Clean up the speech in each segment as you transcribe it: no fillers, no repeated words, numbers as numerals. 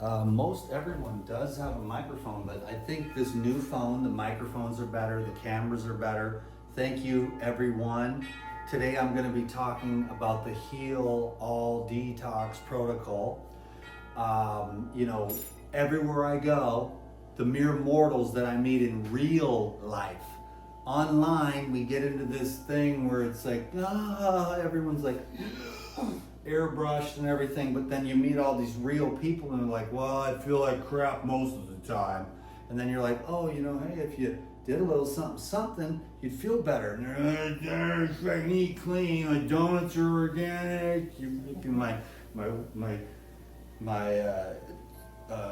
Most everyone does have a microphone, but I think this new phone, the microphones are better, the cameras are better. Thank you, everyone. Today I'm going to be talking about the Heal All Detox protocol. Everywhere I go, the mere mortals that I meet in real life. Online, we get into this thing where it's like, everyone's like airbrushed and everything, but then you meet all these real people and they're like, well, I feel like crap most of the time. And then you're like, oh, hey, if you did a little something, you'd feel better. And they're like, I can eat clean, my donuts are organic, you're making my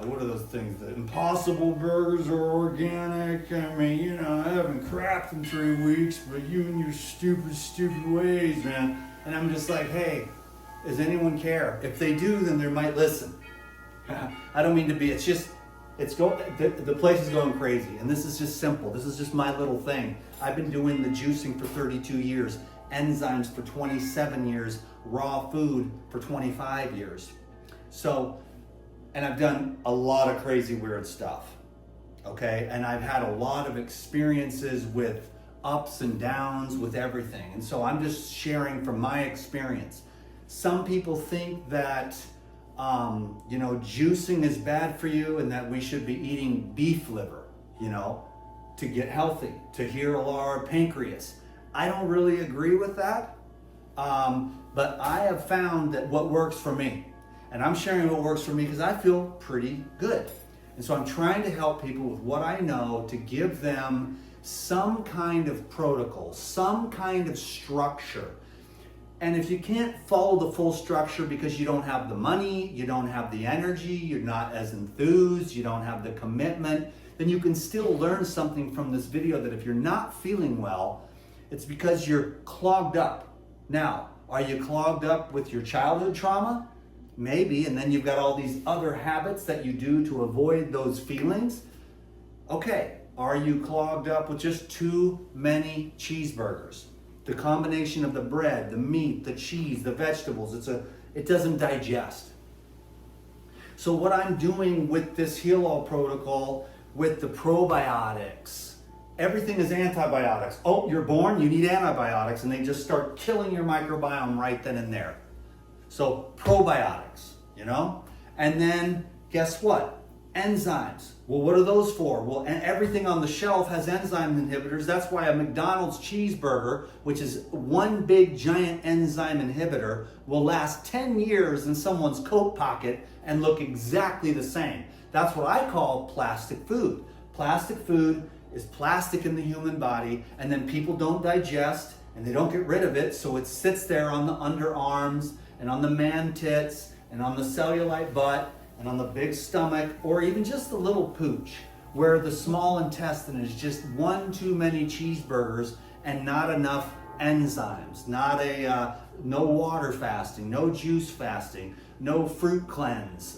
what are those things? The Impossible Burgers are organic. I mean, I haven't crapped in 3 weeks, but you and your stupid ways, man. And I'm just like, hey, does anyone care? If they do, then they might listen. I don't mean to be, the place is going crazy. And this is just simple. This is just my little thing. I've been doing the juicing for 32 years, enzymes for 27 years, raw food for 25 years. And I've done a lot of crazy weird stuff, okay? And I've had a lot of experiences with ups and downs with everything. And so I'm just sharing from my experience. Some people think that, juicing is bad for you and that we should be eating beef liver, to get healthy, to heal our pancreas. I don't really agree with that, but I have found that what works for me. And I'm sharing what works for me because I feel pretty good. And so I'm trying to help people with what I know to give them some kind of protocol, some kind of structure. And if you can't follow the full structure because you don't have the money, you don't have the energy, you're not as enthused, you don't have the commitment, then you can still learn something from this video that if you're not feeling well, it's because you're clogged up. Now, are you clogged up with your childhood trauma? Maybe, and then you've got all these other habits that you do to avoid those feelings. Okay, are you clogged up with just too many cheeseburgers? The combination of the bread, the meat, the cheese, the vegetables, it doesn't digest. So what I'm doing with this Heal All protocol, with the probiotics, everything is antibiotics. Oh, you're born, you need antibiotics, and they just start killing your microbiome right then and there. So probiotics, and then guess what? Enzymes. Well, what are those for? Well, and everything on the shelf has enzyme inhibitors. That's why a McDonald's cheeseburger, which is one big giant enzyme inhibitor, will last 10 years in someone's coat pocket and look exactly the same. That's what I call plastic food. Plastic food is plastic in the human body, and then people don't digest and they don't get rid of it, so it sits there on the underarms and on the man tits and on the cellulite butt and on the big stomach, or even just the little pooch where the small intestine is just one too many cheeseburgers and not enough enzymes, no water fasting, no juice fasting, no fruit cleanse.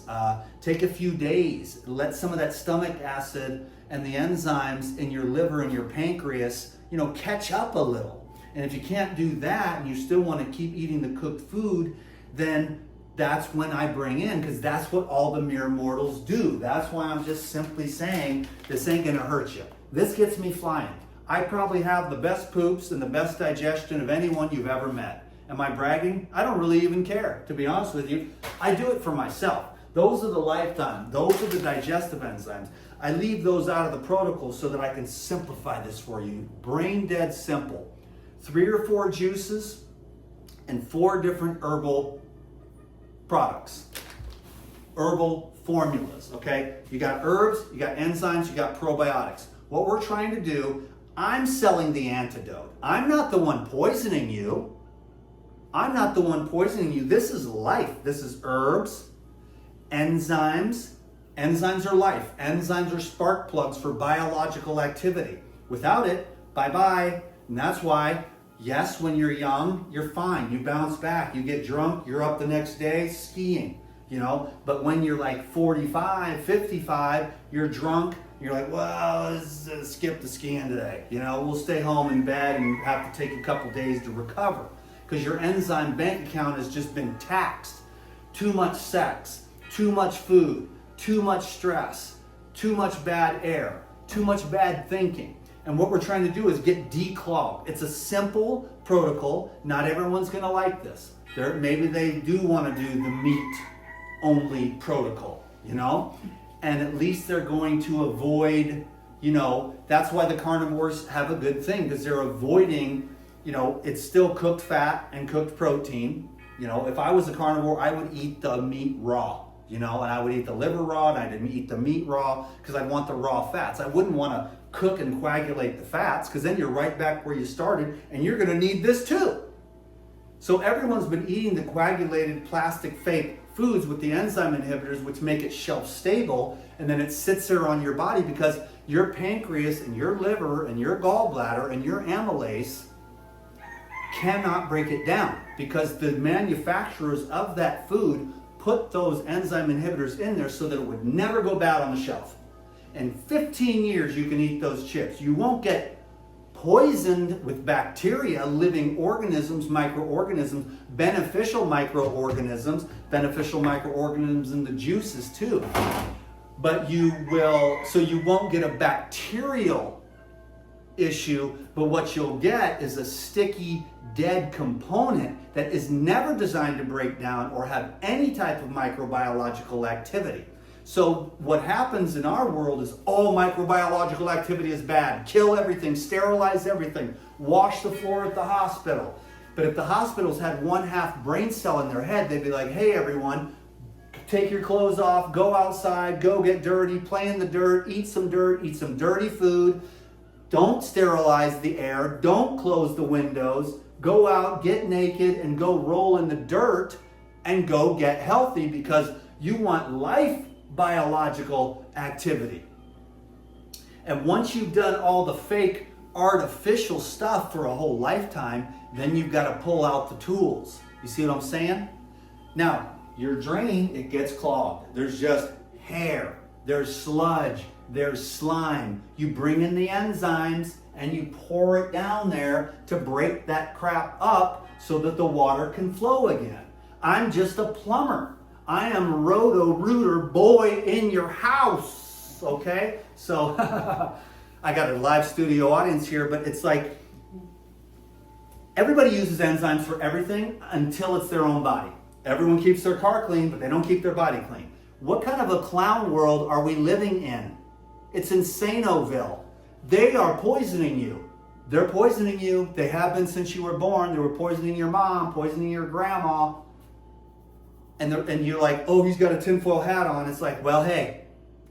Take a few days, let some of that stomach acid and the enzymes in your liver and your pancreas, catch up a little. And if you can't do that and you still want to keep eating the cooked food, then that's when I bring in, because that's what all the mere mortals do. That's why I'm just simply saying this ain't gonna hurt you. This gets me flying. I probably have the best poops and the best digestion of anyone you've ever met. Am I bragging? I don't really even care, to be honest with you. I do it for myself. Those are the lifetime. Those are the digestive enzymes. I leave those out of the protocol so that I can simplify this for you. Brain dead simple. 3 or 4 juices and 4 different herbal products, herbal formulas, okay? You got herbs, you got enzymes, you got probiotics. What we're trying to do, I'm selling the antidote. I'm not the one poisoning you. This is life. This is herbs, enzymes. Enzymes are life. Enzymes are spark plugs for biological activity. Without it, bye-bye. And that's why, yes, when you're young, you're fine. You bounce back. You get drunk. You're up the next day skiing, But when you're like 45, 55, you're drunk. You're like, well, let's skip the skiing today. We'll stay home in bed and have to take a couple days to recover because your enzyme bank account has just been taxed. Too much sex, too much food, too much stress, too much bad air, too much bad thinking. And what we're trying to do is get declogged. It's a simple protocol. Not everyone's going to like this. Maybe they do want to do the meat-only protocol, you know? And at least they're going to avoid, you know, that's why the carnivores have a good thing, because they're avoiding, you know, it's still cooked fat and cooked protein. You know, if I was a carnivore, I would eat the meat raw, you know, and I would eat the liver raw, and I'd eat the meat raw, because I'd want the raw fats. I wouldn't want to cook and coagulate the fats, because then you're right back where you started, and you're going to need this too. So everyone's been eating the coagulated plastic fake foods with the enzyme inhibitors, which make it shelf stable, and then it sits there on your body because your pancreas and your liver and your gallbladder and your amylase cannot break it down, because the manufacturers of that food put those enzyme inhibitors in there so that it would never go bad on the shelf. In 15 years, you can eat those chips. You won't get poisoned with bacteria, living organisms, microorganisms, beneficial microorganisms in the juices too. But you will, so you won't get a bacterial issue, but what you'll get is a sticky, dead component that is never designed to break down or have any type of microbiological activity. So what happens in our world is all microbiological activity is bad. Kill everything, sterilize everything, wash the floor at the hospital. But if the hospitals had 1/2 brain cell in their head, they'd be like, hey everyone, take your clothes off, go outside, go get dirty, play in the dirt, eat some dirty food. Don't sterilize the air, don't close the windows, go out, get naked, and go roll in the dirt and go get healthy, because you want life biological activity. And once you've done all the fake artificial stuff for a whole lifetime, then you've got to pull out the tools. You see what I'm saying? Now, your drain, it gets clogged. There's just hair, there's sludge, there's slime. You bring in the enzymes and you pour it down there to break that crap up so that the water can flow again. I'm just a plumber. I am Roto-Rooter boy in your house, okay? So I got a live studio audience here, but it's like everybody uses enzymes for everything until it's their own body. Everyone keeps their car clean, but they don't keep their body clean. What kind of a clown world are we living in? It's Insanoville. They are poisoning you. They're poisoning you. They have been since you were born. They were poisoning your mom, poisoning your grandma. And you're like, oh, he's got a tinfoil hat on. It's like, well, hey,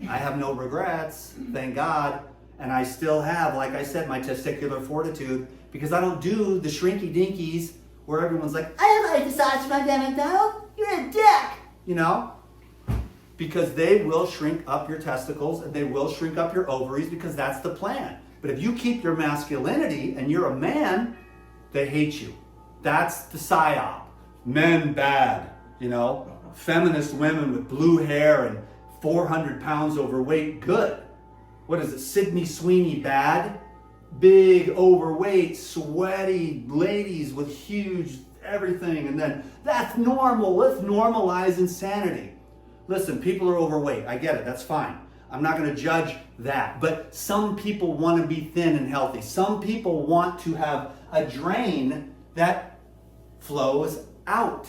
I have no regrets, thank God. And I still have, like I said, my testicular fortitude, because I don't do the shrinky dinkies where everyone's like, I like massage my McDonald. You're a dick, you know? Because they will shrink up your testicles and they will shrink up your ovaries, because that's the plan. But if you keep your masculinity and you're a man, they hate you. That's the psyop. Men bad. You know, feminist women with blue hair and 400 pounds overweight, good. What is it, Sydney Sweeney bad? Big, overweight, sweaty ladies with huge everything. And then that's normal. Let's normalize insanity. Listen, people are overweight. I get it. That's fine. I'm not going to judge that. But some people want to be thin and healthy. Some people want to have a drain that flows out.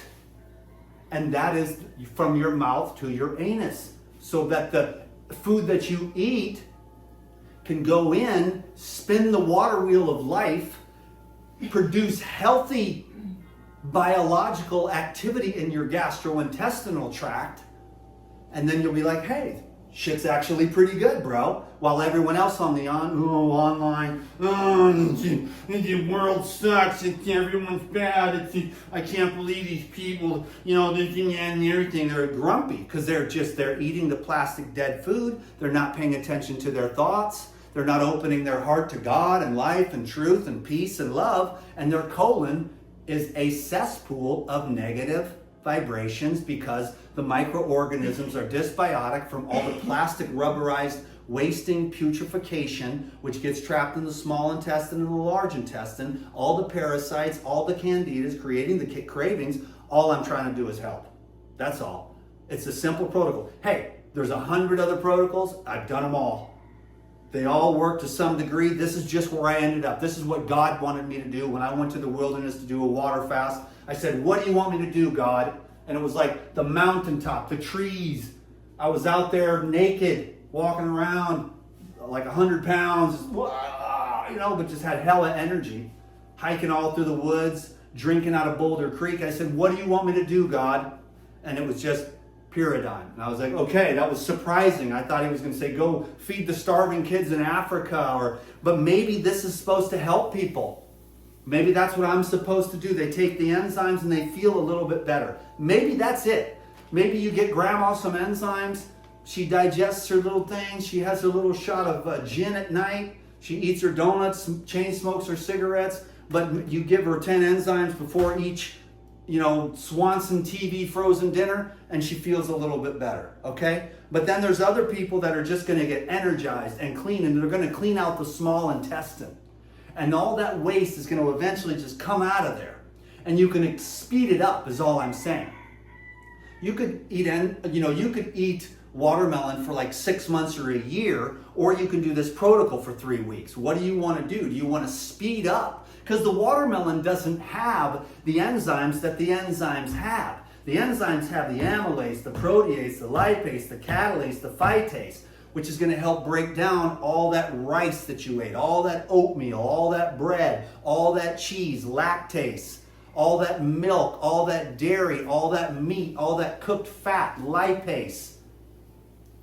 And that is from your mouth to your anus, so that the food that you eat can go in, spin the water wheel of life, produce healthy biological activity in your gastrointestinal tract, and then you'll be like, hey, shit's actually pretty good, bro. While everyone else on the online, the world sucks, everyone's bad, I can't believe these people, you know, this and everything. They're grumpy because they're eating the plastic dead food. They're not paying attention to their thoughts. They're not opening their heart to God and life and truth and peace and love. And their colon is a cesspool of negative vibrations, because the microorganisms are dysbiotic from all the plastic rubberized wasting putrefaction, which gets trapped in the small intestine and the large intestine, all the parasites, all the candidas, creating the cravings. All I'm trying to do is help. That's all. It's a simple protocol. Hey, There's 100 other protocols. I've done them all. They all work to some degree. This is just where I ended up. This is what God wanted me to do. When I went to the wilderness to do a water fast, I said, what do you want me to do, God? And it was like the mountaintop, the trees. I was out there naked, walking around like 100 pounds, but just had hella energy, hiking all through the woods, drinking out of Boulder Creek. I said, what do you want me to do, God? And it was just Pyridine. And I was like, okay, that was surprising. I thought he was going to say, go feed the starving kids in Africa, but maybe this is supposed to help people. Maybe that's what I'm supposed to do. They take the enzymes and they feel a little bit better. Maybe that's it. Maybe you get grandma some enzymes. She digests her little things. She has her little shot of gin at night. She eats her donuts, chain smokes her cigarettes, but you give her 10 enzymes before each Swanson TV frozen dinner, and she feels a little bit better, okay? But then there's other people that are just going to get energized and clean, and they're going to clean out the small intestine. And all that waste is going to eventually just come out of there. And you can speed it up, is all I'm saying. You could eat watermelon for like 6 months or a year, or you can do this protocol for 3 weeks. What do you want to do? Do you want to speed up? Because the watermelon doesn't have the enzymes that the enzymes have. The enzymes have the amylase, the protease, the lipase, the catalase, the phytase, which is going to help break down all that rice that you ate, all that oatmeal, all that bread, all that cheese, lactase, all that milk, all that dairy, all that meat, all that cooked fat, lipase,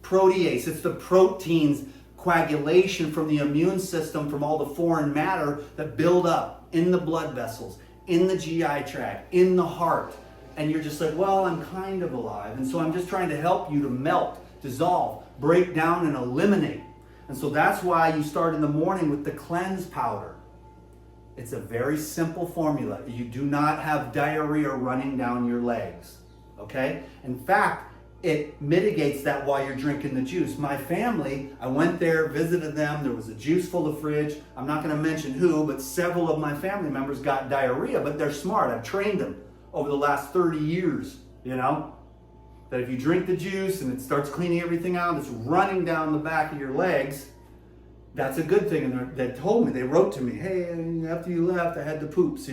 protease. It's the proteins coagulation from the immune system, from all the foreign matter that build up in the blood vessels, in the GI tract, in the heart. And you're just like, well, I'm kind of alive. And so I'm just trying to help you to melt, dissolve, break down, and eliminate. And so that's why you start in the morning with the cleanse powder. It's a very simple formula. You do not have diarrhea running down your legs, okay? In fact, it mitigates that while you're drinking the juice. My family, I went there, visited them. There was a juice full of fridge. I'm not going to mention who, but several of my family members got diarrhea, but they're smart. I've trained them over the last 30 years, that if you drink the juice and it starts cleaning everything out, it's running down the back of your legs, that's a good thing. And they told me, they wrote to me, hey, after you left, I had the poops,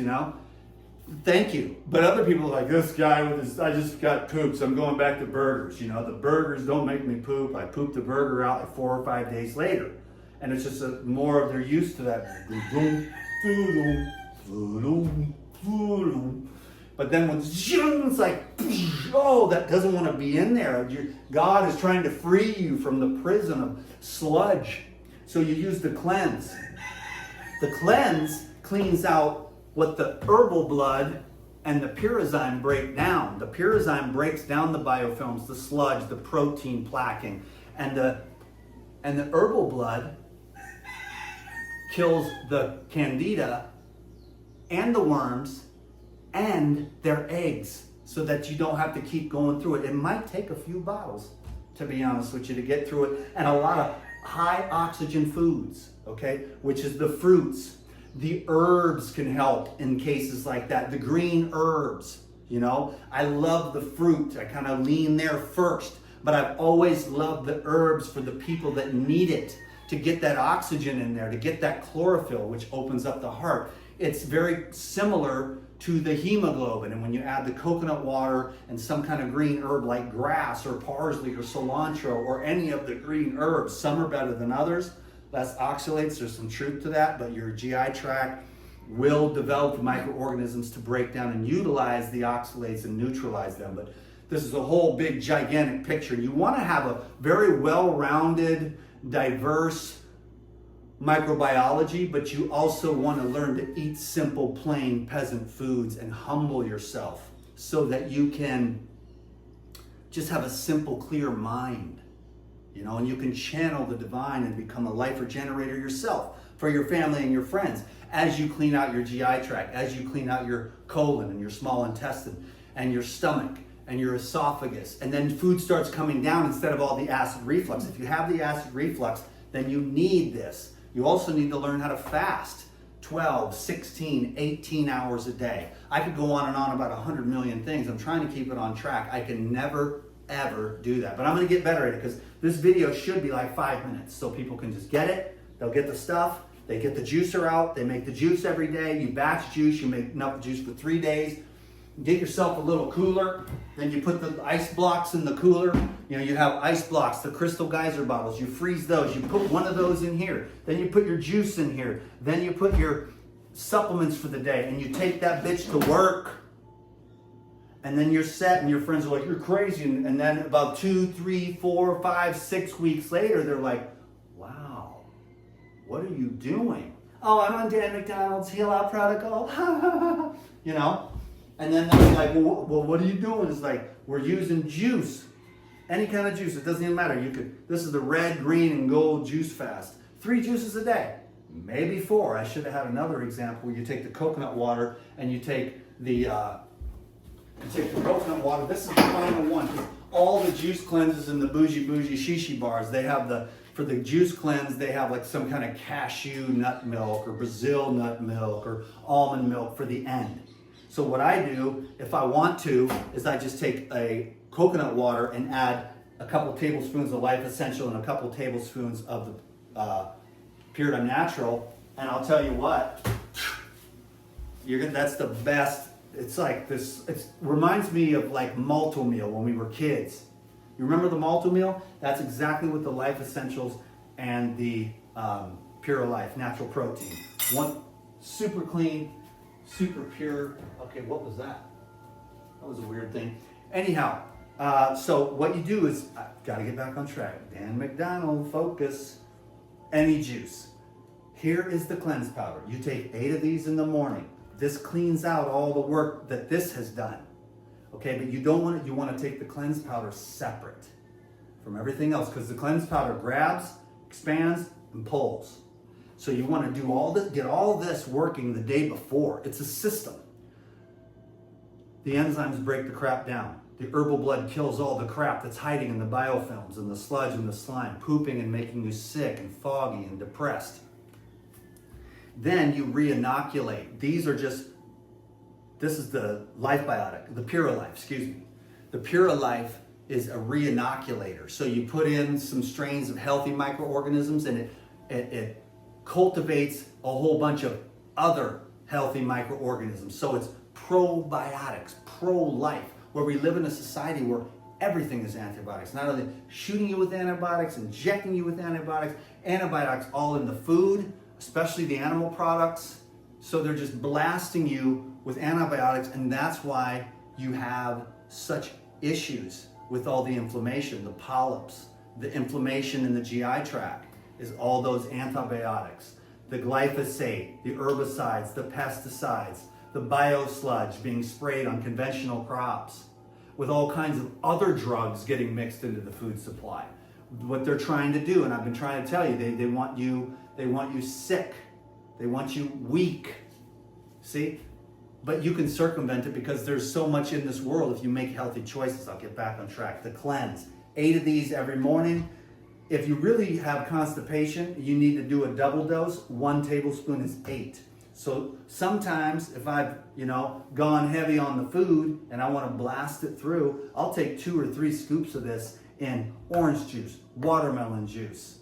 Thank you. But other people are like, this guy with his, I just got poops. I'm going back to burgers. The burgers don't make me poop. I poop the burger out like 4 or 5 days later. And it's just more of they're used to that. But then when it's like, oh, that doesn't want to be in there. God is trying to free you from the prison of sludge. So you use the cleanse. The cleanse cleans out what the herbal blood and the pyrazine break down. The pyrazine breaks down the biofilms, the sludge, the protein plaquing, and the herbal blood kills the Candida and the worms and their eggs, so that you don't have to keep going through it. It might take a few bottles, to be honest with you, to get through it, and a lot of high oxygen foods, okay, which is the fruits. The herbs can help in cases like that. The green herbs, I love the fruit. I kind of lean there first, but I've always loved the herbs for the people that need it, to get that oxygen in there, to get that chlorophyll, which opens up the heart. It's very similar to the hemoglobin. And when you add the coconut water and some kind of green herb like grass or parsley or cilantro or any of the green herbs, some are better than others. Less oxalates, there's some truth to that, but your GI tract will develop microorganisms to break down and utilize the oxalates and neutralize them. But this is a whole big gigantic picture. You want to have a very well-rounded, diverse microbiology, but you also want to learn to eat simple, plain, peasant foods and humble yourself so that you can just have a simple, clear mind. And you can channel the divine and become a life regenerator yourself for your family and your friends as you clean out your GI tract, as you clean out your colon and your small intestine and your stomach and your esophagus. And then food starts coming down instead of all the acid reflux. If you have the acid reflux, then you need this. You also need to learn how to fast 12, 16, 18 hours a day. I could go on and on about 100 million things. I'm trying to keep it on track. I can never, ever do that. But I'm gonna get better at it because this video should be like 5 minutes so people can just get it. They'll get the stuff, they get the juicer out, they make the juice every day, you batch juice, you make enough juice for 3 days. Get yourself a little cooler, then you put the ice blocks in the cooler. You know, you have ice blocks, the crystal geyser bottles, you freeze those, you put one of those in here, then you put your juice in here, then you put your supplements for the day, and you take that bitch to work. And then you're set, and your friends are like, you're crazy. And then about 2, 3, 4, 5, 6 weeks later, they're like, wow, what are you doing? Oh, I'm on Dan McDonald's Heal Out Protocol. You know? And then they're like, well, what are you doing? It's like, we're using juice. Any kind of juice, it doesn't even matter. This is the red, green, and gold juice fast. 3 juices a day, maybe 4. I should have had another example where you take the coconut water and you take the coconut water. This is the final one. All the juice cleanses in the bougie shishi bars, they have for the juice cleanse, they have like some kind of cashew nut milk or Brazil nut milk or almond milk for the end. So what I do, if I want to, is I just take a coconut water and add a couple tablespoons of Life Essential and a couple tablespoons of the Pure Natural, and I'll tell you what, that's the best. It's like this, it reminds me of like Malto Meal when we were kids. You remember the Malto Meal? That's exactly what the Life Essentials and the Pure Life Natural Protein. One, super clean, super pure. Okay, what was that? That was a weird thing. Anyhow, so what you do is, I've got to get back on track. Dan McDonald, focus. Any juice. Here is the cleanse powder. You take 8 of these in the morning. This cleans out all the work that this has done. Okay, but you don't want it, you want to take the cleanse powder separate from everything else because the cleanse powder grabs, expands, and pulls. So you want to do all this, get all this working the day before. It's a system. The enzymes break the crap down. The herbal blood kills all the crap that's hiding in the biofilms and the sludge and the slime, pooping and making you sick and foggy and depressed. Then you re-inoculate. This is the Life Biotic, the Pura Life, excuse me. The Pura Life is a re-inoculator. So you put in some strains of healthy microorganisms and it cultivates a whole bunch of other healthy microorganisms. So it's probiotics, pro-life, where we live in a society where everything is antibiotics. Not only shooting you with antibiotics, injecting you with antibiotics all in the food, especially the animal products. So they're just blasting you with antibiotics, and that's why you have such issues with all the inflammation, the polyps, the inflammation in the GI tract is all those antibiotics, the glyphosate, the herbicides, the pesticides, the biosludge being sprayed on conventional crops, with all kinds of other drugs getting mixed into the food supply. What they're trying to do, and I've been trying to tell you, they want you sick. They want you weak. See? But you can circumvent it because there's so much in this world if you make healthy choices. I'll get back on track. The cleanse. 8 of these every morning. If you really have constipation, you need to do a double dose. 1 tablespoon is 8. So sometimes if I've, gone heavy on the food and I want to blast it through, I'll take 2 or 3 scoops of this in orange juice, watermelon juice,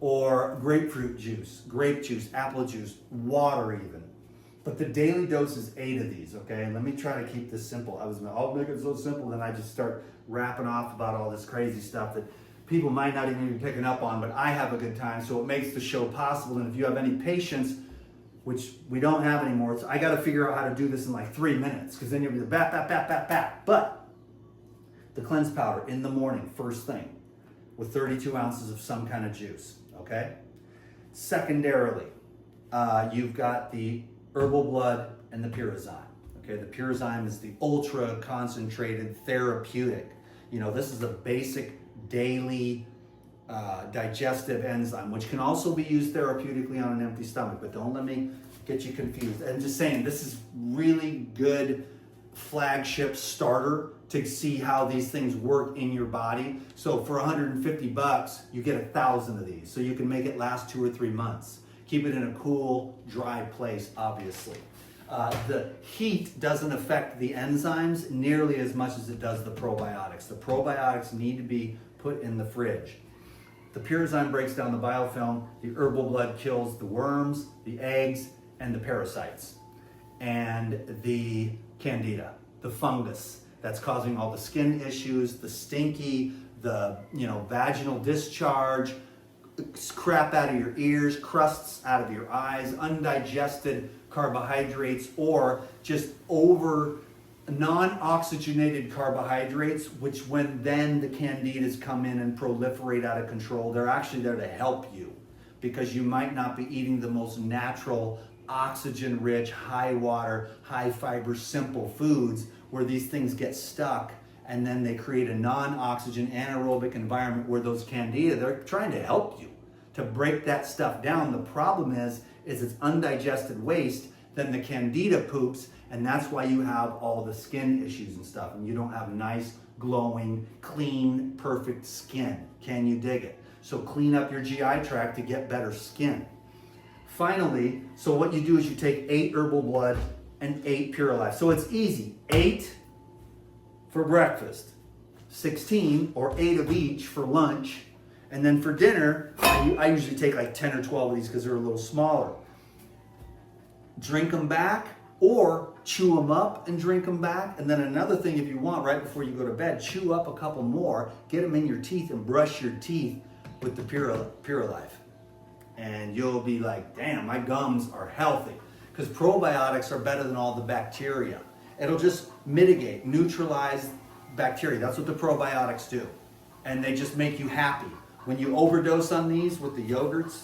or grapefruit juice, grape juice, apple juice, water even. But the daily dose is 8 of these, okay? Let me try to keep this simple. I'll make it so simple, then I just start rapping off about all this crazy stuff that people might not even be picking up on, but I have a good time, so it makes the show possible. And if you have any patience, which we don't have anymore, so I got to figure out how to do this in like 3 minutes, because then you'll be bat. But the cleanse powder in the morning, first thing, with 32 ounces of some kind of juice, okay? Secondarily, you've got the herbal blood and the Purazyme. Okay, the Purazyme is the ultra concentrated therapeutic. This is a basic daily digestive enzyme, which can also be used therapeutically on an empty stomach, but don't let me get you confused. I'm just saying, this is really good flagship starter to see how these things work in your body. So for $150, you get 1,000 of these. So you can make it last 2 or 3 months. Keep it in a cool, dry place, obviously. The heat doesn't affect the enzymes nearly as much as it does the probiotics. The probiotics need to be put in the fridge. The Purizyme breaks down the biofilm. The herbal blood kills the worms, the eggs, and the parasites. And the Candida, the fungus that's causing all the skin issues, the stinky, the vaginal discharge, crap out of your ears, crusts out of your eyes, undigested carbohydrates, or just over non-oxygenated carbohydrates, which when then the candidas come in and proliferate out of control, they're actually there to help you because you might not be eating the most natural, oxygen-rich, high water, high fiber, simple foods where these things get stuck and then they create a non-oxygen anaerobic environment where those candida, they're trying to help you to break that stuff down. The problem is it's undigested waste, then the candida poops, and that's why you have all the skin issues and stuff, and you don't have nice, glowing, clean, perfect skin. Can you dig it? So clean up your GI tract to get better skin. Finally, so what you do is you take 8 herbal blood and 8 Pure Life. So it's easy. 8 for breakfast, 16 or 8 of each for lunch, and then for dinner, I usually take like 10 or 12 of these because they're a little smaller. Drink them back or chew them up and drink them back. And then another thing, if you want, right before you go to bed, chew up a couple more, get them in your teeth and brush your teeth with the Pure Life. And you'll be like, damn, my gums are healthy. Because probiotics are better than all the bacteria. It'll just mitigate, neutralize bacteria. That's what the probiotics do. And they just make you happy. When you overdose on these with the yogurts,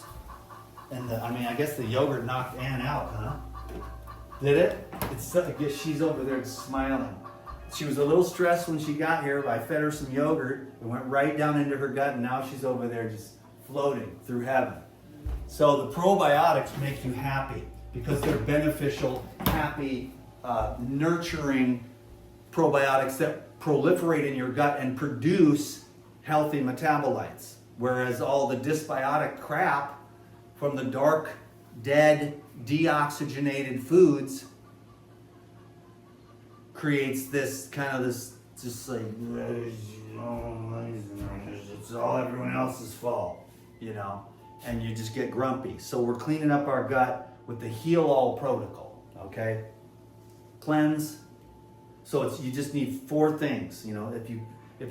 and I guess the yogurt knocked Ann out, huh? Did it? I guess she's over there smiling. She was a little stressed when she got here, but I fed her some yogurt. It went right down into her gut, and now she's over there just floating through heaven. So the probiotics make you happy because they're beneficial, happy, nurturing probiotics that proliferate in your gut and produce healthy metabolites. Whereas all the dysbiotic crap from the dark, dead, deoxygenated foods creates this just like, it's all everyone else's fault, and you just get grumpy. So we're cleaning up our gut with the Heal All protocol, okay? Cleanse. So you just need 4 things, if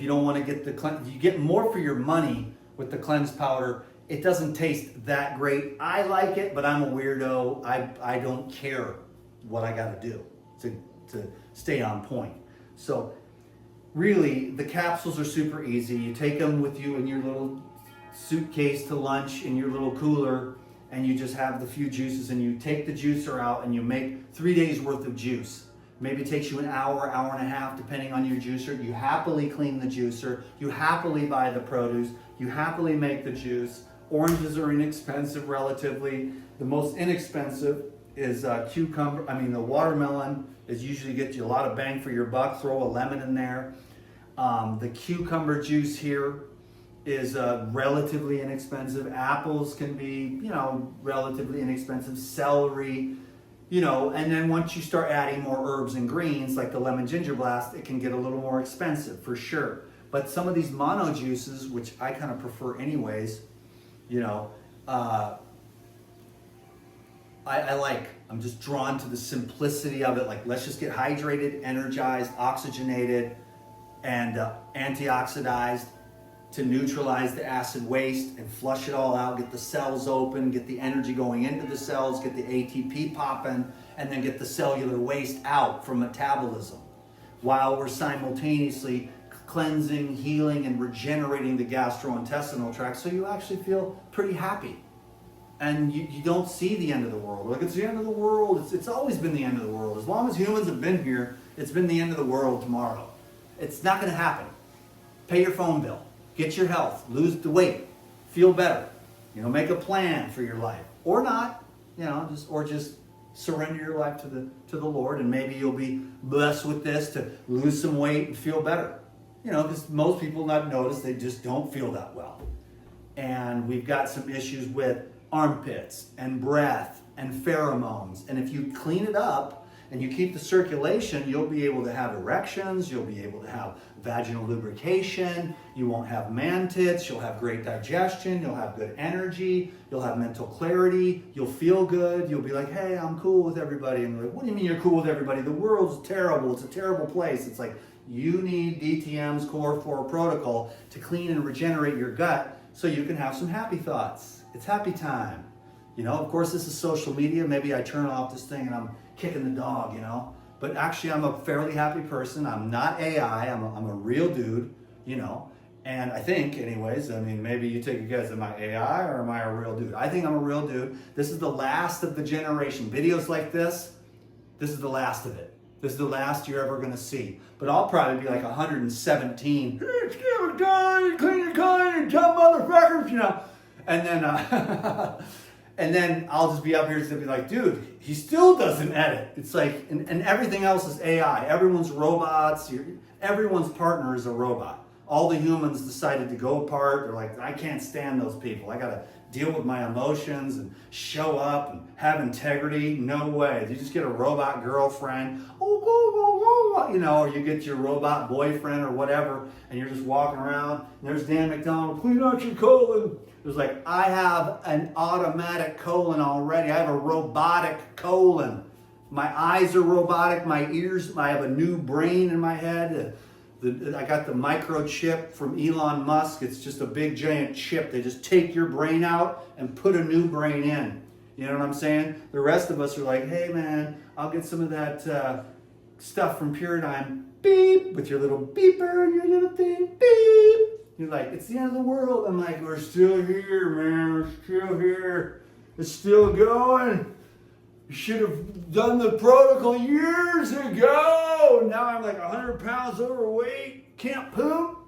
you don't want to get the cleanse, you get more for your money with the cleanse powder. It doesn't taste that great. I like it, but I'm a weirdo. I don't care what I got to do to stay on point. So really, the capsules are super easy. You take them with you in your little suitcase to lunch in your little cooler, and you just have the few juices, and you take the juicer out and you make 3 days worth of juice. Maybe it takes you an hour, hour and a half, depending on your juicer. You happily clean the juicer. You happily buy the produce. You happily make the juice. Oranges are inexpensive relatively. The most inexpensive is cucumber. The watermelon is usually get you a lot of bang for your buck. Throw a lemon in there. The cucumber juice here is relatively inexpensive. Apples can be, relatively inexpensive. Celery, and then once you start adding more herbs and greens, like the lemon ginger blast, it can get a little more expensive for sure. But some of these mono juices, which I kind of prefer anyways, I like. I'm just drawn to the simplicity of it. Like, let's just get hydrated, energized, oxygenated, and antioxidized to neutralize the acid waste and flush it all out, get the cells open, get the energy going into the cells, get the ATP popping, and then get the cellular waste out from metabolism, while we're simultaneously cleansing, healing, and regenerating the gastrointestinal tract, so you actually feel pretty happy. And you don't see the end of the world. Like, it's the end of the world. It's always been the end of the world. As long as humans have been here, it's been the end of the world tomorrow. It's not going to happen. Pay your phone bill. Get your health. Lose the weight. Feel better. Make a plan for your life. Or not. Just surrender your life to the Lord, and maybe you'll be blessed with this to lose some weight and feel better. Because most people not notice, they just don't feel that well. And we've got some issues with armpits and breath and pheromones. And if you clean it up, and you keep the circulation, you'll be able to have erections, you'll be able to have vaginal lubrication, you won't have man tits, you'll have great digestion, you'll have good energy, you'll have mental clarity, you'll feel good, you'll be like, hey, I'm cool with everybody. And you're like, what do you mean you're cool with everybody? The world's terrible, it's a terrible place. It's like, you need DTM's Core 4 protocol to clean and regenerate your gut so you can have some happy thoughts. It's happy time. You know, of course, this is social media. Maybe I turn off this thing and I'm kicking the dog, you know. But actually, I'm a fairly happy person. I'm not AI. I'm a real dude, you know. And I think, anyways, I mean, maybe you take a guess. Am I AI or am I a real dude? I think I'm a real dude. This is the last of the generation. Videos like this is the last of it. This is the last you're ever going to see. But I'll probably be like 117. It's still done. Clean your car, you dumb motherfuckers, you know. And then... and then I'll just be up here to be like, dude, he still doesn't edit. It's like, and everything else is AI. Everyone's robots. Everyone's partner is a robot. All the humans decided to go apart. They're like, I can't stand those people. I got to deal with my emotions and show up and have integrity. No way. You just get a robot girlfriend, you know, or you get your robot boyfriend or whatever, and you're just walking around, and there's Dan McDonald, clean out your colon. It was like, I have an automatic colon already. I have a robotic colon. My eyes are robotic, my ears, I have a new brain in my head. I got the microchip from Elon Musk. It's just a big giant chip. They just take your brain out and put a new brain in. You know what I'm saying? The rest of us are like, hey man, I'll get some of that stuff from Puridyne. Beep, with your little beeper, your little thing, beep. You're like, it's the end of the world. I'm like, we're still here, man. We're still here. It's still going. You should have done the protocol years ago. Now I'm like 100 pounds overweight. Can't poop.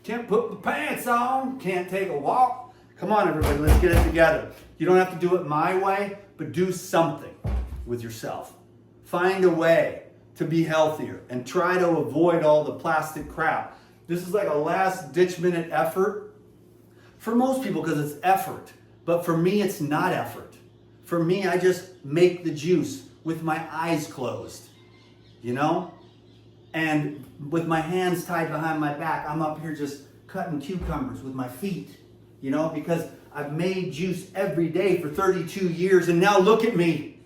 Can't put the pants on. Can't take a walk. Come on, everybody. Let's get it together. You don't have to do it my way, but do something with yourself. Find a way to be healthier and try to avoid all the plastic crap. This is like a last ditch minute effort for most people because it's effort. But for me, it's not effort. For me, I just make the juice with my eyes closed, you know? And with my hands tied behind my back, I'm up here just cutting cucumbers with my feet, you know? Because I've made juice every day for 32 years, and now look at me.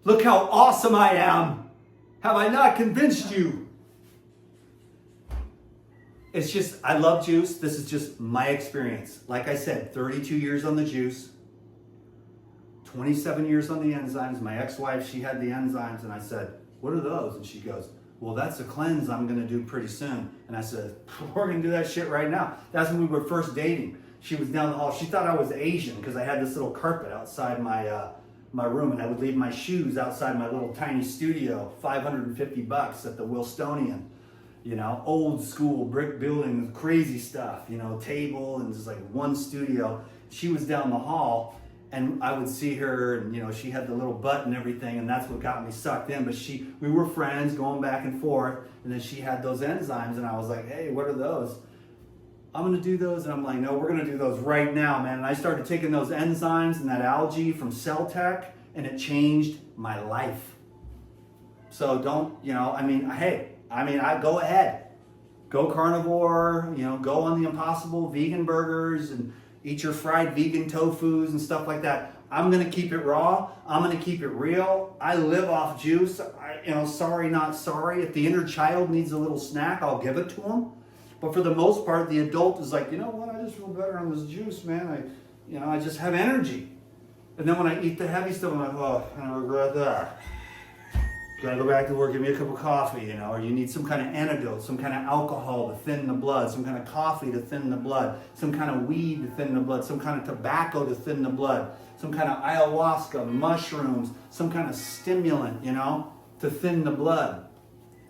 Look how awesome I am. Have I not convinced you? It's just, I love juice. This is just my experience. Like I said, 32 years on the juice, 27 years on the enzymes. My ex-wife, she had the enzymes, and I said, what are those? And she goes, well, that's a cleanse I'm going to do pretty soon. And I said, we're going to do that shit right now. That's when we were first dating. She was down the hall. She thought I was Asian because I had this little carpet outside my room, and I would leave my shoes outside my little tiny studio, $550 at the Wilstonian. You know, old school brick building with crazy stuff, you know, table and just like one studio. She was down the hall, and I would see her, and you know, she had the little butt and everything, and that's what got me sucked in. But we were friends going back and forth, and then she had those enzymes, and I was like, hey, what are those? I'm gonna do those, and I'm like, no, we're gonna do those right now, man. And I started taking those enzymes and that algae from Cell-Tech, and it changed my life. So don't, you know, I go ahead. Go carnivore, you know, go on the Impossible vegan burgers and eat your fried vegan tofus and stuff like that. I'm going to keep it raw. I'm going to keep it real. I live off juice. Sorry, not sorry. If the inner child needs a little snack, I'll give it to them. But for the most part, the adult is like, you know what? I just feel better on this juice, man. I just have energy. And then when I eat the heavy stuff, I'm like, oh, I regret that. Gotta go back to work, give me a cup of coffee, you know, or you need some kind of antidote, some kind of alcohol to thin the blood, some kind of coffee to thin the blood, some kind of weed to thin the blood, some kind of tobacco to thin the blood, some kind of ayahuasca, mushrooms, some kind of stimulant, you know, to thin the blood.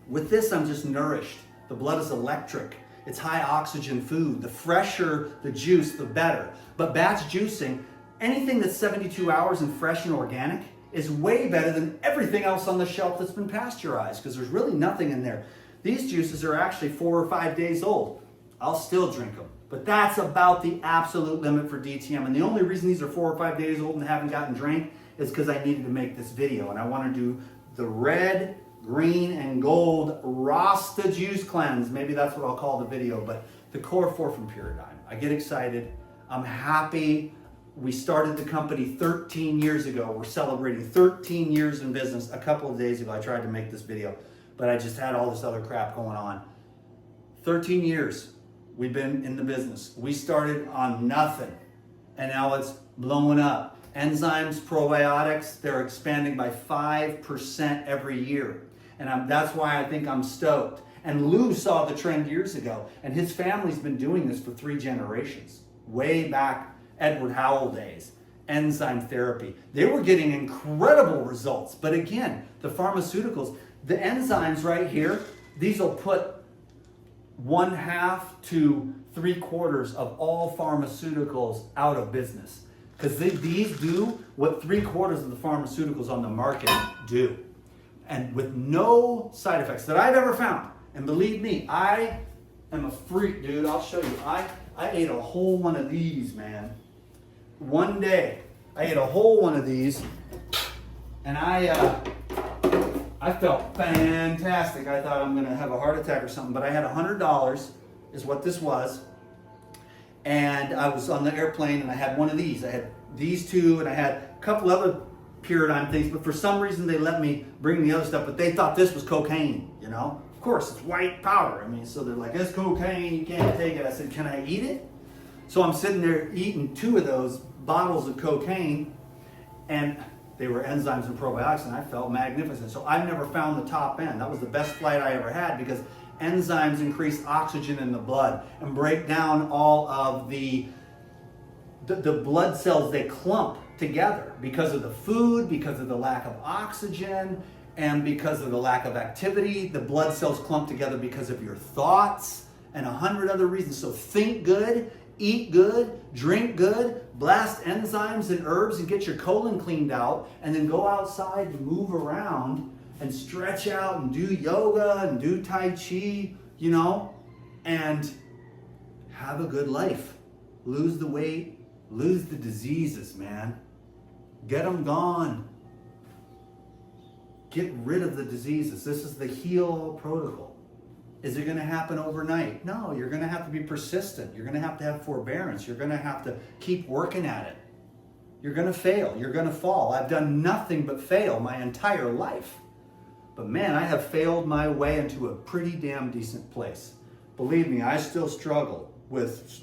With this, I'm just nourished. The blood is electric. It's high oxygen food. The fresher the juice, the better. But batch juicing, anything that's 72 hours and fresh and organic, is way better than everything else on the shelf that's been pasteurized because there's really nothing in there. These juices are actually 4 or 5 days old. I'll still drink them. But that's about the absolute limit for DTM. And the only reason these are 4 or 5 days old and haven't gotten drank is because I needed to make this video. And I want to do the red, green, and gold Rasta Juice Cleanse. Maybe that's what I'll call the video, but the Core 4 from Pyridine. I get excited. I'm happy. We started the company 13 years ago. We're celebrating 13 years in business. A couple of days ago, I tried to make this video, but I just had all this other crap going on. 13 years we've been in the business. We started on nothing, and now it's blowing up. Enzymes, probiotics, they're expanding by 5% every year. And that's why I think I'm stoked. And Lou saw the trend years ago, and his family's been doing this for 3 generations. Way back Edward Howell days, enzyme therapy. They were getting incredible results. But again, the pharmaceuticals, the enzymes right here, these will put 1/2 to 3/4 of all pharmaceuticals out of business. Because these do what 3/4 of the pharmaceuticals on the market do. And with no side effects that I've ever found. And believe me, I am a freak, dude. I'll show you. I ate a whole one of these, man. One day, I ate a whole one of these, and I felt fantastic. I thought I'm gonna have a heart attack or something, but I had $100 is what this was. And I was on the airplane, and I had one of these. I had these 2, and I had a couple other Pyridine things, but for some reason they let me bring the other stuff, but they thought this was cocaine, you know? Of course, it's white powder. I mean, so they're like, it's cocaine, you can't take it. I said, can I eat it? So I'm sitting there eating 2 of those bottles of cocaine, and they were enzymes and probiotics, and I felt magnificent. So I've never found the top end. That was the best flight I ever had, because enzymes increase oxygen in the blood and break down all of the blood cells. They clump together because of the food, because of the lack of oxygen, and because of the lack of activity. The blood cells clump together because of your thoughts and 100 other reasons. So think good, eat good, drink good, blast enzymes and herbs and get your colon cleaned out, and then go outside and move around and stretch out and do yoga and do Tai Chi, you know, and have a good life. Lose the weight, lose the diseases, man. Get them gone. Get rid of the diseases. This is the heal protocol. Is it going to happen overnight? No, you're going to have to be persistent. You're going to have forbearance. You're going to have to keep working at it. You're going to fail. You're going to fall. I've done nothing but fail my entire life. But man, I have failed my way into a pretty damn decent place. Believe me, I still struggle with,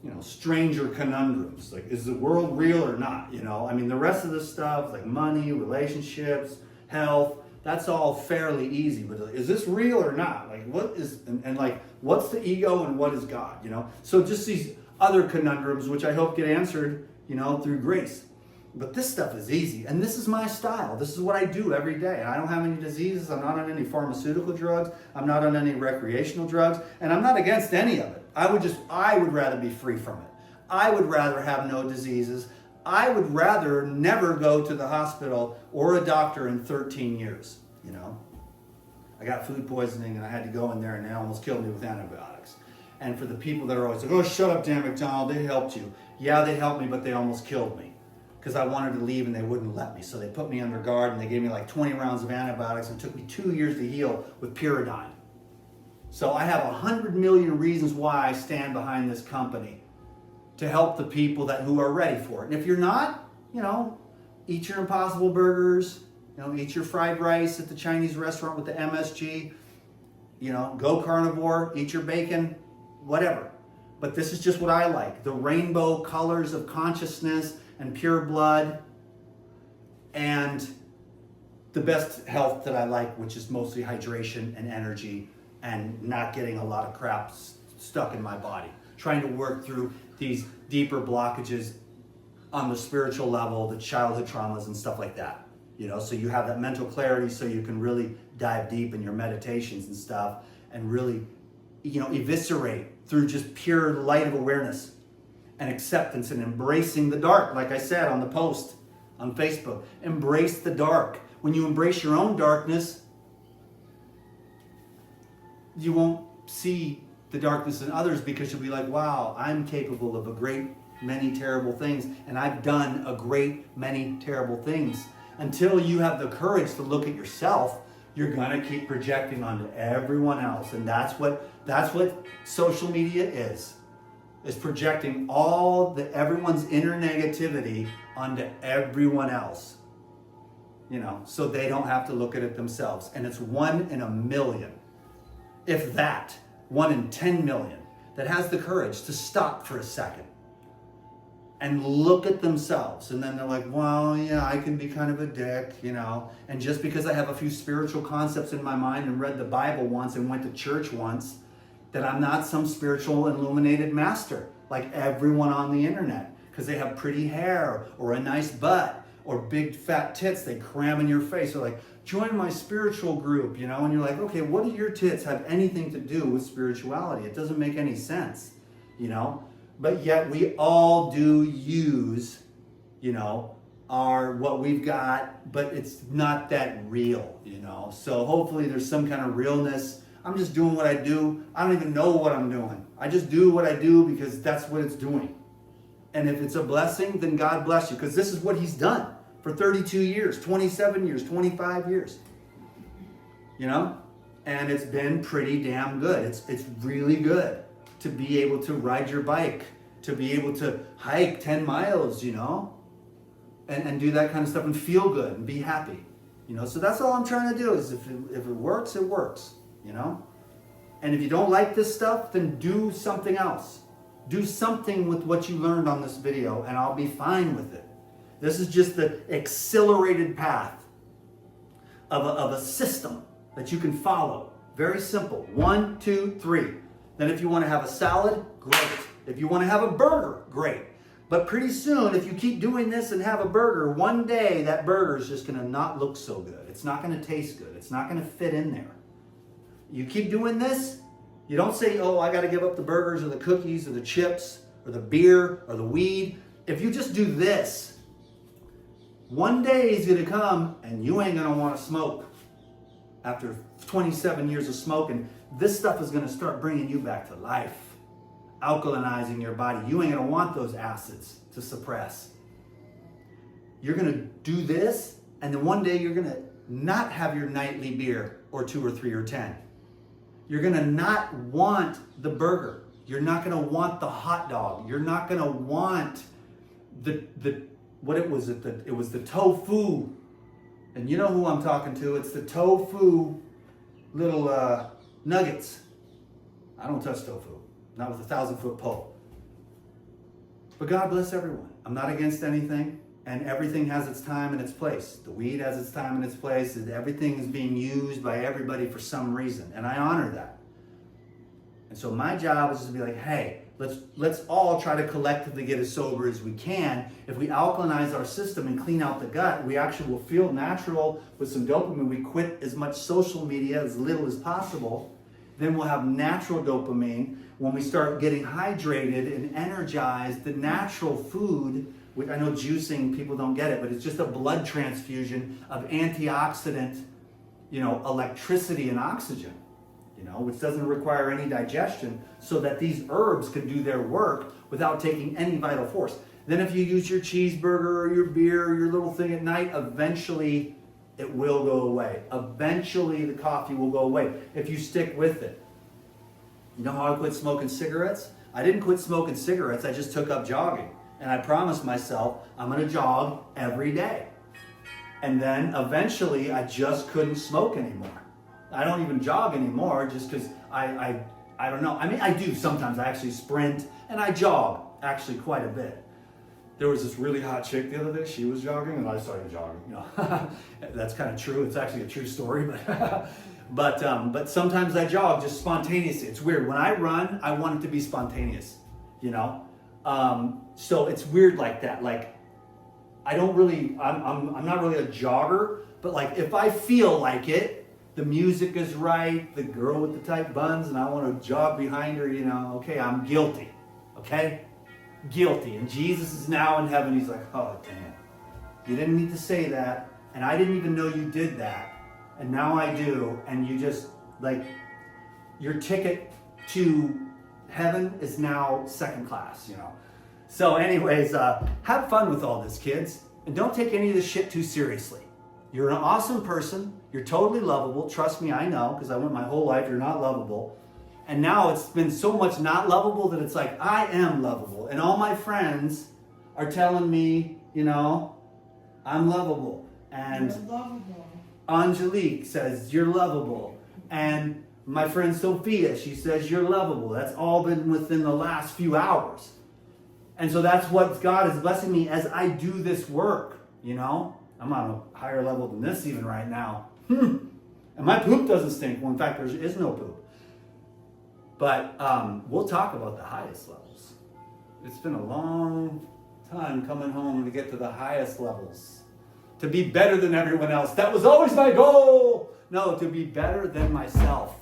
you know, stranger conundrums. Like, is the world real or not? You know, I mean, the rest of this stuff, like money, relationships, health, that's all fairly easy. But is this real or not? Like, what is, and like, what's the ego and what is God? You know, so just these other conundrums, which I hope get answered, you know, through grace. But this stuff is easy, and this is my style. This is what I do every day. I don't have any diseases. I'm not on any pharmaceutical drugs. I'm not on any recreational drugs, and I'm not against any of it. I would rather be free from it. I would rather have no diseases. I would rather never go to the hospital or a doctor in 13 years, you know. I got food poisoning, and I had to go in there, and they almost killed me with antibiotics. And for the people that are always like, oh, shut up, Dan McDonald, they helped you. Yeah, they helped me, but they almost killed me, because I wanted to leave and they wouldn't let me. So they put me under guard, and they gave me like 20 rounds of antibiotics, and it took me 2 years to heal with Pyridine. So I have 100 million reasons why I stand behind this company, to help the people who are ready for it. And if you're not, you know, eat your Impossible Burgers, you know, eat your fried rice at the Chinese restaurant with the MSG, you know, go carnivore, eat your bacon, whatever. But this is just what I like. The rainbow colors of consciousness and pure blood, and the best health that I like, which is mostly hydration and energy and not getting a lot of crap stuck in my body. Trying to work through these deeper blockages on the spiritual level, the childhood traumas and stuff like that. You know, so you have that mental clarity, so you can really dive deep in your meditations and stuff, and really, you know, eviscerate through just pure light of awareness and acceptance and embracing the dark. Like I said on the post on Facebook, embrace the dark. When you embrace your own darkness, you won't see the darkness in others, because you'll be like, wow, I'm capable of a great many terrible things, and I've done a great many terrible things. Until you have the courage to look at yourself, you're gonna keep projecting onto everyone else. And that's what social media is projecting everyone's inner negativity onto everyone else. So they don't have to look at it themselves. And it's 1 in a million, if that, 1 in 10 million, that has the courage to stop for a second and look at themselves. And then they're like, well, yeah, I can be kind of a dick, And just because I have a few spiritual concepts in my mind and read the Bible once and went to church once, that I'm not some spiritual illuminated master like everyone on the internet. Because they have pretty hair or a nice butt or big fat tits they cram in your face. They're like, join my spiritual group, And you're like, okay, what do your tits have anything to do with spirituality? It doesn't make any sense, But yet we all do use, our what we've got, but it's not that real, So hopefully there's some kind of realness. I'm just doing what I do. I don't even know what I'm doing. I just do what I do because that's what it's doing. And if it's a blessing, then God bless you, because this is what he's done for 32 years, 27 years, 25 years. And it's been pretty damn good. It's really good to be able to ride your bike, to be able to hike 10 miles, and do that kind of stuff and feel good and be happy. So that's all I'm trying to do is if it works, it works, And if you don't like this stuff, then do something else. Do something with what you learned on this video, and I'll be fine with it. This is just the accelerated path of a system that you can follow. Very simple. 1, 2, 3. Then if you want to have a salad, great. If you want to have a burger, great. But pretty soon, if you keep doing this and have a burger, one day that burger is just going to not look so good. It's not going to taste good. It's not going to fit in there. You keep doing this, you don't say, oh, I got to give up the burgers or the cookies or the chips or the beer or the weed. If you just do this, one day is going to come and you ain't going to want to smoke. After 27 years of smoking, this stuff is going to start bringing you back to life, alkalinizing your body. You ain't going to want those acids to suppress. You're going to do this, and then one day you're going to not have your nightly beer or 2 or 3 or 10. You're going to not want the burger. You're not going to want the hot dog. You're not going to want it was the tofu. And you know who I'm talking to. It's the tofu little nuggets. I don't touch tofu. Not with a 1,000-foot pole. But God bless everyone. I'm not against anything. And everything has its time and its place. The weed has its time and its place. And everything is being used by everybody for some reason. And I honor that. And so my job is just to be like, hey, let's all try to collectively get as sober as we can. If we alkalinize our system and clean out the gut, we actually will feel natural with some dopamine. We quit as much social media, as little as possible. Then we'll have natural dopamine. When we start getting hydrated and energized, the natural food, which I know juicing, people don't get it, but it's just a blood transfusion of antioxidant, electricity and oxygen, which doesn't require any digestion, so that these herbs can do their work without taking any vital force. Then if you use your cheeseburger or your beer or your little thing at night, eventually it will go away. Eventually the coffee will go away if you stick with it. You know how I quit smoking cigarettes? I didn't quit smoking cigarettes, I just took up jogging. And I promised myself I'm going to jog every day. And then eventually I just couldn't smoke anymore. I don't even jog anymore just because I don't know. I mean, I do sometimes. I actually sprint and I jog actually quite a bit. There was this really hot chick the other day. She was jogging and I started jogging. That's kind of true. It's actually a true story. But sometimes I jog just spontaneously. It's weird. When I run, I want it to be spontaneous, So it's weird like that. Like, I'm not really a jogger, but like if I feel like it, the music is right, the girl with the tight buns, and I want to jog behind her, okay, I'm guilty. Okay? Guilty. And Jesus is now in heaven. He's like, oh, damn. You didn't need to say that, and I didn't even know you did that, and now I do, and you just, like, your ticket to heaven is now second class, So anyways, have fun with all this, kids. And don't take any of this shit too seriously. You're an awesome person. You're totally lovable. Trust me, I know, because I went my whole life, you're not lovable. And now it's been so much not lovable that it's like, I am lovable. And all my friends are telling me, you know, I'm lovable. And You're lovable. Angelique says, you're lovable. And my friend Sophia, she says, you're lovable. That's all been within the last few hours. And so that's what God is blessing me as I do this work, you know. I'm on a higher level than this even right now. And my poop doesn't stink. Well, in fact, there is no poop. But we'll talk about the highest levels. It's been a long time coming home to get to the highest levels. To be better than everyone else. That was always my goal. No, to be better than myself.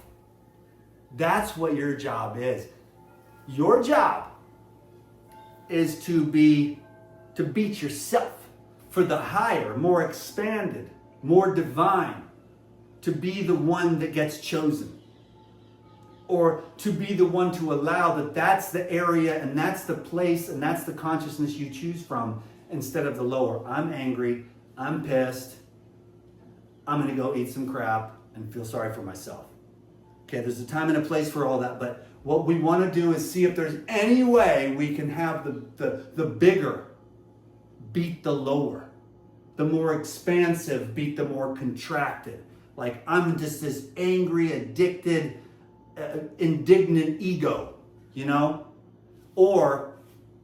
That's what your job is. Your job is to beat yourself for the higher, more expanded, more divine, to be the one that gets chosen, or to be the one to allow that that's the area and that's the place and that's the consciousness you choose from instead of the lower. I'm angry, I'm pissed, I'm going to go eat some crap and feel sorry for myself. Okay, there's a time and a place for all that, but what we want to do is see if there's any way we can have the bigger beat the lower, the more expansive beat the more contracted. Like, I'm just this angry, addicted, indignant ego, you know? Or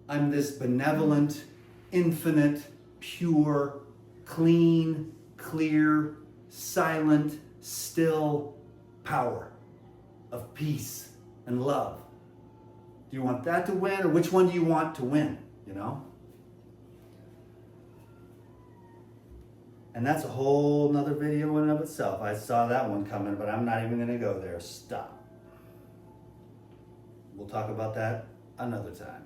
I'm this benevolent, infinite, pure, clean, clear, silent, still power of peace and love. Do you want that to win, or which one do you want to win, you know? And that's a whole nother video in and of itself. I saw that one coming, but I'm not even going to go there. Stop. We'll talk about that another time.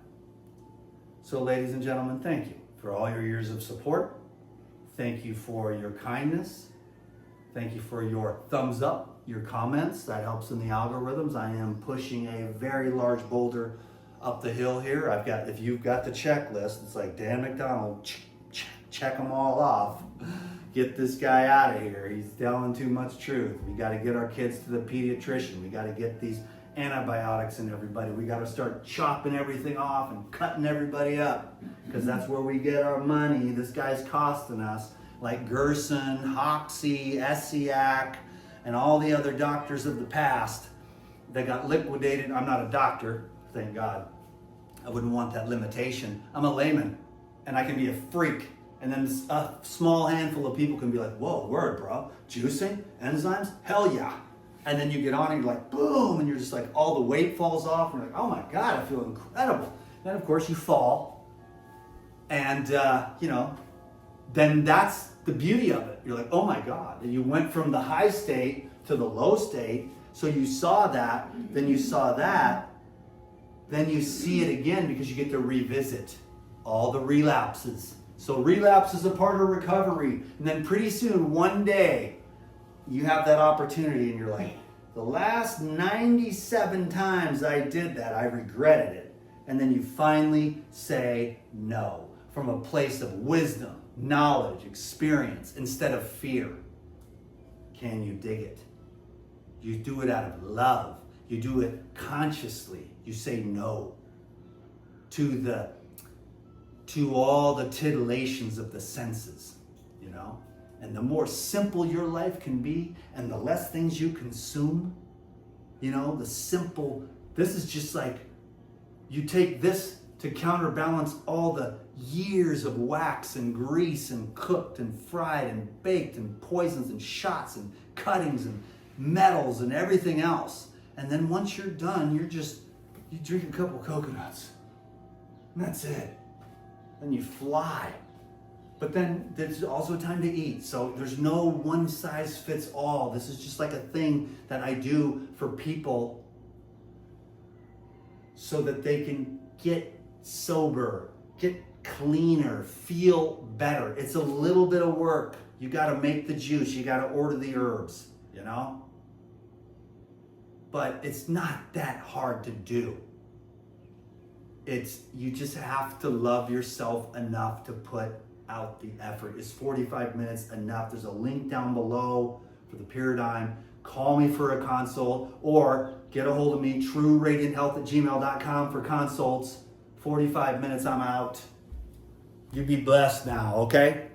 So, ladies and gentlemen, thank you for all your years of support. Thank you for your kindness. Thank you for your thumbs up, your comments. That helps in the algorithms. I am pushing a very large boulder up the hill here. If you've got the checklist, it's like Dan McDonald, check them all off. Get this guy out of here. He's telling too much truth. We got to get our kids to the pediatrician. We got to get these antibiotics in everybody. We got to start chopping everything off and cutting everybody up, because that's where we get our money. This guy's costing us, like Gerson, Hoxie, Essiac, and all the other doctors of the past that got liquidated. I'm not a doctor, thank God. I wouldn't want that limitation. I'm a layman, and I can be a freak. And then a small handful of people can be like, whoa, word, bro. Juicing? Enzymes? Hell yeah. And then you get on and you're like, boom, and you're just like, all the weight falls off. And you're like, oh my God, I feel incredible. Then, of course, you fall. And, then that's the beauty of it. You're like, oh my God. And you went from the high state to the low state. So you saw that, then you saw that. Then you see it again because you get to revisit all the relapses. So relapse is a part of recovery. And then pretty soon, one day, you have that opportunity and you're like, the last 97 times I did that, I regretted it. And then you finally say no from a place of wisdom, knowledge, experience, instead of fear. Can you dig it? You do it out of love. You do it consciously. You say no to all the titillations of the senses, you know? And the more simple your life can be and the less things you consume, you know, this is just like, you take this to counterbalance all the years of wax and grease and cooked and fried and baked and poisons and shots and cuttings and metals and everything else. And then once you're done, you drink a couple coconuts and that's it. Then you fly. But then there's also time to eat. So there's no one size fits all. This is just like a thing that I do for people so that they can get sober, get cleaner, feel better. It's a little bit of work. You got to make the juice. You got to order the herbs, you know? But it's not that hard to do. You just have to love yourself enough to put without the effort. Is 45 minutes enough? There's a link down below for the Paradigm. Call me for a consult or get a hold of me, trueradianthealth@gmail.com for consults. 45 minutes, I'm out. You be blessed now, okay?